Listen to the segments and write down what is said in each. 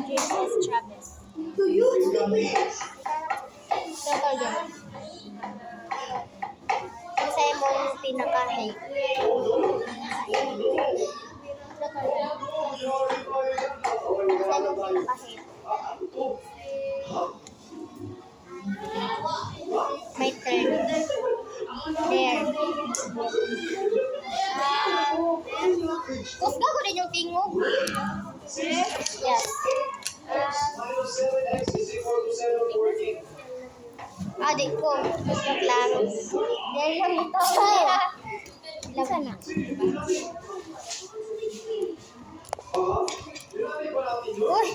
Jesus Chavez. Kasi mong pinaka-hate. My turn. There. Kusga ko din yung tingog. Yes. Adik ko. Kusga lang. There lang ito. Laban na. Uy!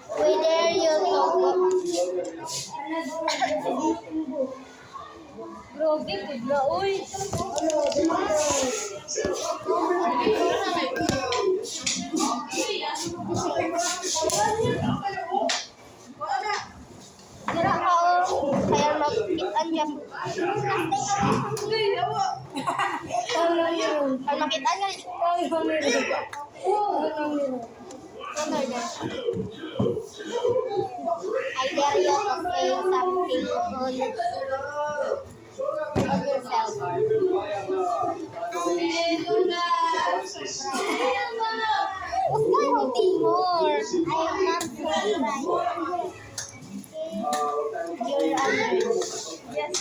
We dare you to go. Grabe, kudla, uy. Dira ka, oh. Kaya magkitaan niya. Kaya makitaan nga. I dare you to say something on yourself. Huwag yung Timor. I am not saying right. You're yes.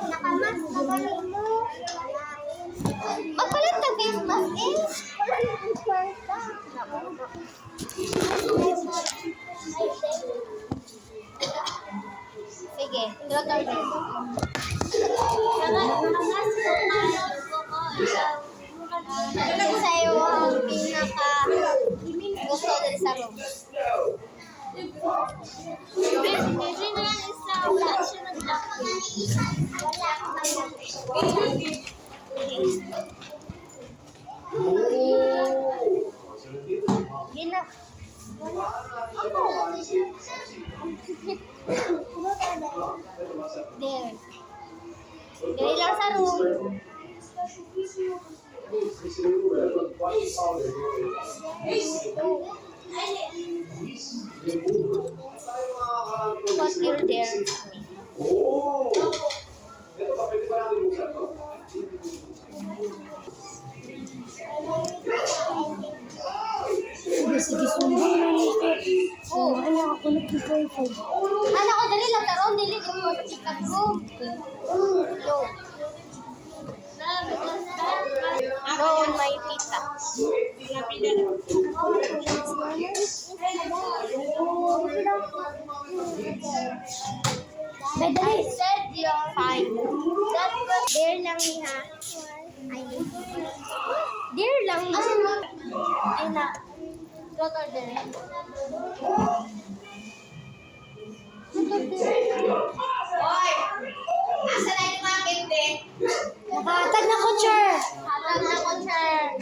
Nakamas ka ba mo? Magpalit ka face mask eh. Sige, draw din. Ano sa'yo ang pinaka gusto din sa room? Gina. There. Dali lang sa room. What you're there. Sige, sumbong na nito. Oo, ano ako nag-wifi. Ano ko, dali lang karoon. Dili ko sa sikat room. Yo. No, my tita. I said you're fine. There lang ni ha. There lang ni. Ay na. Doctor there. Hoy! Asa na yung mga kente? Nakatag na ko, Char. Hatag na ko, sir.